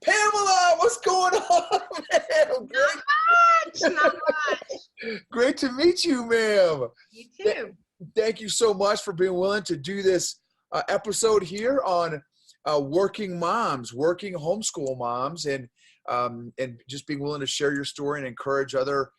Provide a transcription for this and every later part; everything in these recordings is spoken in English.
Pamela, what's going on, man? Not much. Great to meet you, ma'am. You too. Thank you so much for being willing to do this episode here on working moms, working homeschool moms, and just being willing to share your story and encourage other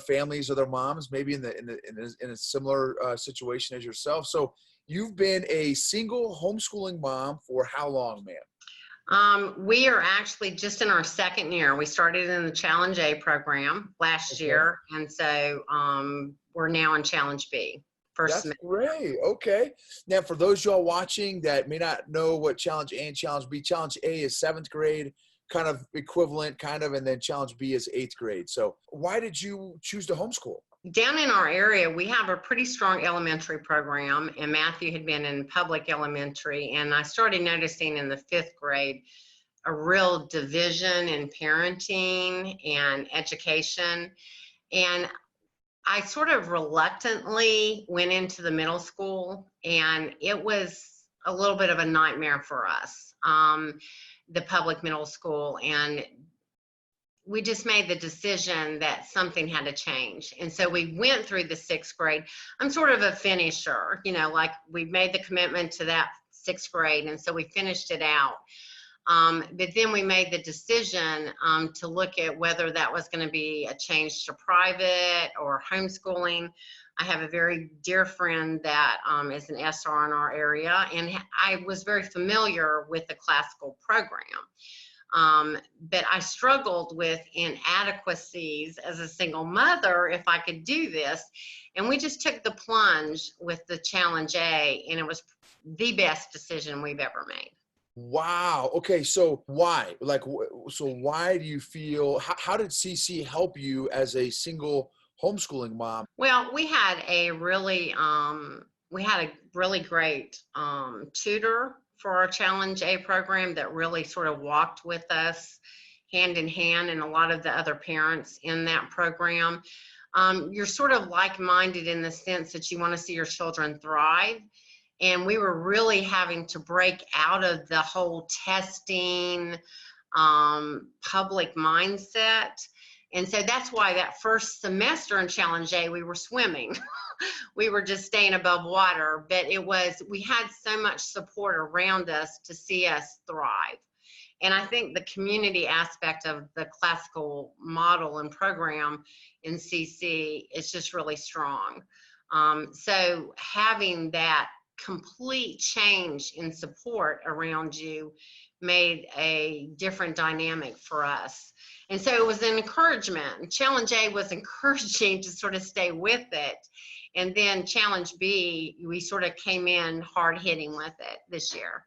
families, other moms, maybe in a similar situation as yourself. So you've been a single homeschooling mom for how long, ma'am? We are actually just in our second year. We started in the Challenge A program last year, and so we're now in Challenge B. That's great. Okay. Now, for those y'all watching that may not know what Challenge A and Challenge B, Challenge A is 7th grade, kind of equivalent, and then Challenge B is 8th grade. So why did you choose to homeschool? Down in our area, we have a pretty strong elementary program, and Matthew had been in public elementary, and I started noticing in the 5th grade a real division in parenting and education. And I sort of reluctantly went into the middle school, and it was a little bit of a nightmare for us, the public middle school. And we just made the decision that something had to change. And so we went through the 6th grade. I'm sort of a finisher, like we made the commitment to that 6th grade. And so we finished it out. But then we made the decision to look at whether that was going to be a change to private or homeschooling. I have a very dear friend that is an SR in our area, and I was very familiar with the classical program. But I struggled with inadequacies as a single mother if I could do this. And we just took the plunge with the Challenge A, and it was the best decision we've ever made. Wow. Okay. So why? Why do you feel, how did CC help you as a single homeschooling mom? Well, we had a really great tutor for our Challenge A program that really sort of walked with us hand in hand, and a lot of the other parents in that program. You're sort of like-minded in the sense that you want to see your children thrive. And we were really having to break out of the whole testing, public mindset. And so that's why that first semester in Challenge A, we were swimming. We were just staying above water, but we had so much support around us to see us thrive. And I think the community aspect of the classical model and program in CC is just really strong. So having that complete change in support around you made a different dynamic for us. And so it was an encouragement. Challenge A was encouraging to sort of stay with it. And then Challenge B, we sort of came in hard hitting with it this year.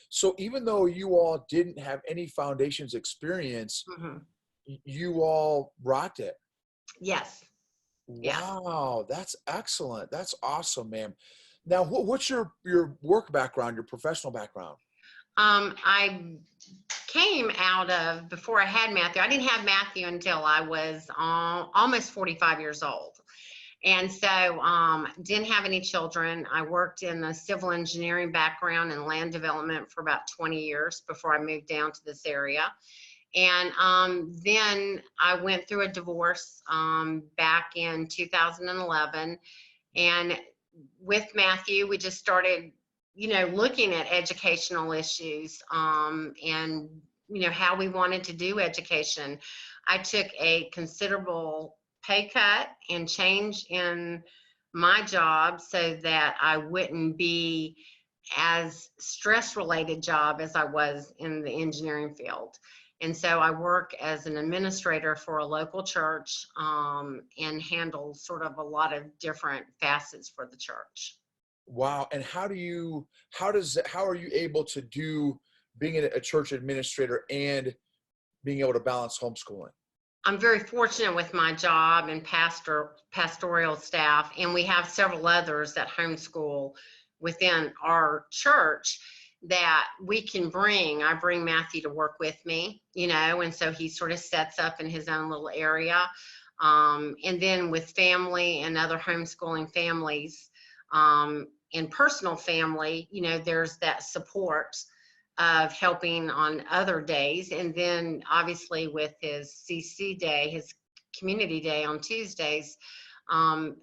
So even though you all didn't have any foundations experience, you all rocked it. Yes. Wow, that's excellent. That's awesome, ma'am. Now, what's your work background, your professional background? I came out of, before I had Matthew, I didn't have Matthew until I was almost 45 years old. And so didn't have any children. I worked in a civil engineering background and land development for about 20 years before I moved down to this area. And then I went through a divorce back in 2011. And with Matthew, we just started, looking at educational issues and, how we wanted to do education. I took a considerable pay cut and change in my job so that I wouldn't be as stress-related job as I was in the engineering field. And so I work as an administrator for a local church and handle sort of a lot of different facets for the church. Wow. And how are you able to do being a church administrator and being able to balance homeschooling? I'm very fortunate with my job and pastoral staff, and we have several others that homeschool within our church that I bring Matthew to work with me, and so he sort of sets up in his own little area. And then with family and other homeschooling families and personal family, there's that support of helping on other days. And then obviously with his CC day, his community day on Tuesdays,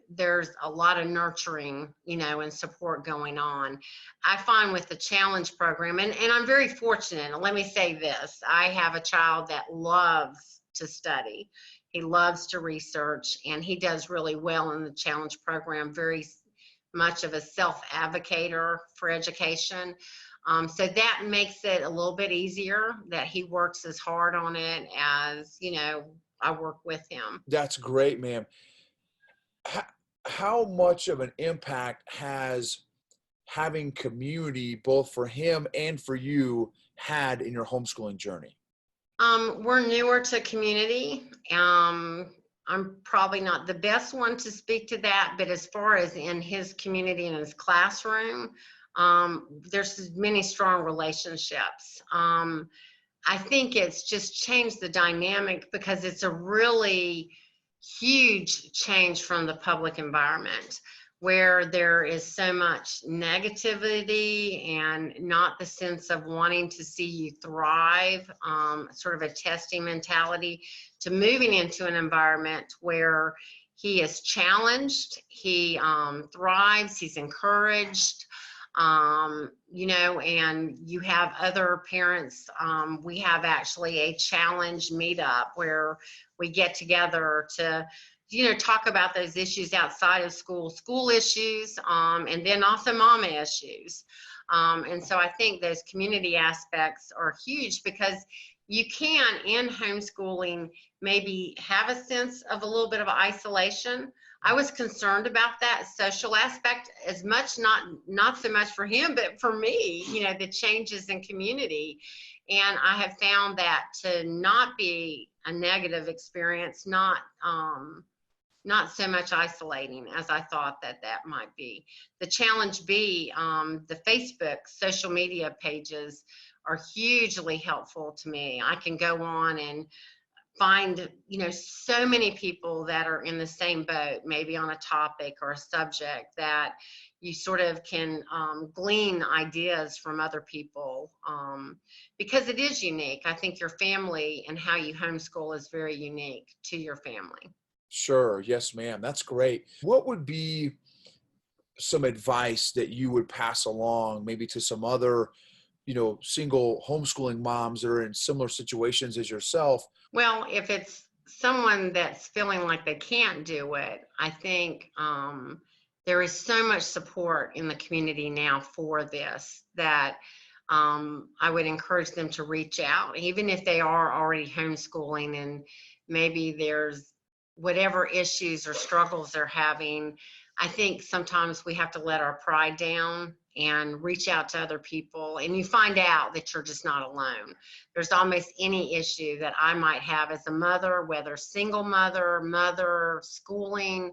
there's a lot of nurturing, and support going on. I find with the challenge program, and I'm very fortunate. And let me say this, I have a child that loves to study. He loves to research, and he does really well in the challenge program, very much of a self-advocator for education. So that makes it a little bit easier that he works as hard on it as, I work with him. That's great, ma'am. How much of an impact has having community, both for him and for you, had in your homeschooling journey? We're newer to community. I'm probably not the best one to speak to that, but as far as in his community and his classroom, there's many strong relationships. I think it's just changed the dynamic because it's a really huge change from the public environment where there is so much negativity and not the sense of wanting to see you thrive, sort of a testing mentality, to moving into an environment where he is challenged, he thrives, he's encouraged, and you have other parents. We have actually a challenge meetup where we get together to talk about those issues outside of school issues, and then also mama issues. And so I think those community aspects are huge because you can, in homeschooling, maybe have a sense of a little bit of isolation. I was concerned about that social aspect as much, not so much for him, but for me, the changes in community. And I have found that to not be a negative experience, not so much isolating as I thought that might be. The challenge B, the Facebook social media pages are hugely helpful to me. I can go on and find, so many people that are in the same boat, maybe on a topic or a subject, that you sort of can glean ideas from other people, because it is unique. I think your family and how you homeschool is very unique to your family. Sure. Yes, ma'am. That's great. What would be some advice that you would pass along maybe to some other, single homeschooling moms that are in similar situations as yourself? Well, if it's someone that's feeling like they can't do it, I think there is so much support in the community now for this that I would encourage them to reach out, even if they are already homeschooling and maybe there's whatever issues or struggles they're having. I think sometimes we have to let our pride down and reach out to other people, and you find out that you're just not alone. There's almost any issue that I might have as a mother, whether single mother, schooling,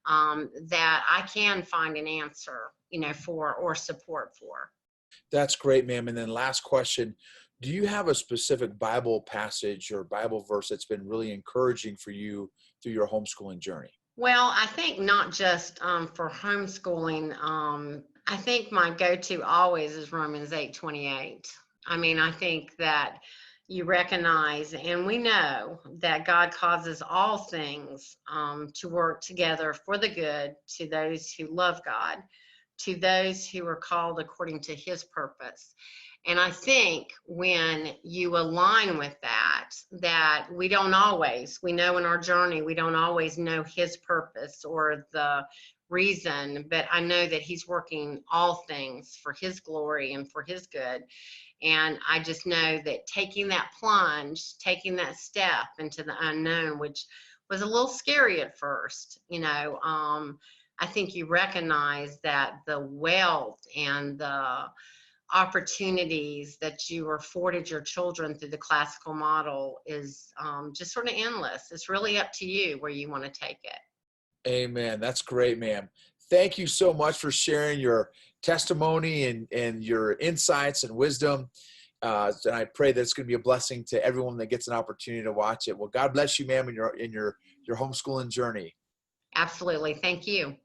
that I can find an answer, for, or support for. That's great, ma'am. And then last question, do you have a specific Bible passage or Bible verse that's been really encouraging for you through your homeschooling journey? Well, I think not just for homeschooling. I think my go-to always is Romans 8:28. I mean, I think that you recognize, and we know that God causes all things to work together for the good to those who love God, to those who are called according to his purpose. And I think when you align with that we know in our journey, we don't always know his purpose or the reason, but I know that he's working all things for his glory and for his good. And I just know that taking that plunge, taking that step into the unknown, which was a little scary at first, I think you recognize that the wealth and the opportunities that you afforded your children through the classical model is just sort of endless. It's really up to you where you want to take it. Amen. That's great, ma'am. Thank you so much for sharing your testimony and your insights and wisdom. And I pray that it's going to be a blessing to everyone that gets an opportunity to watch it. Well, God bless you, ma'am, in your homeschooling journey. Absolutely. Thank you.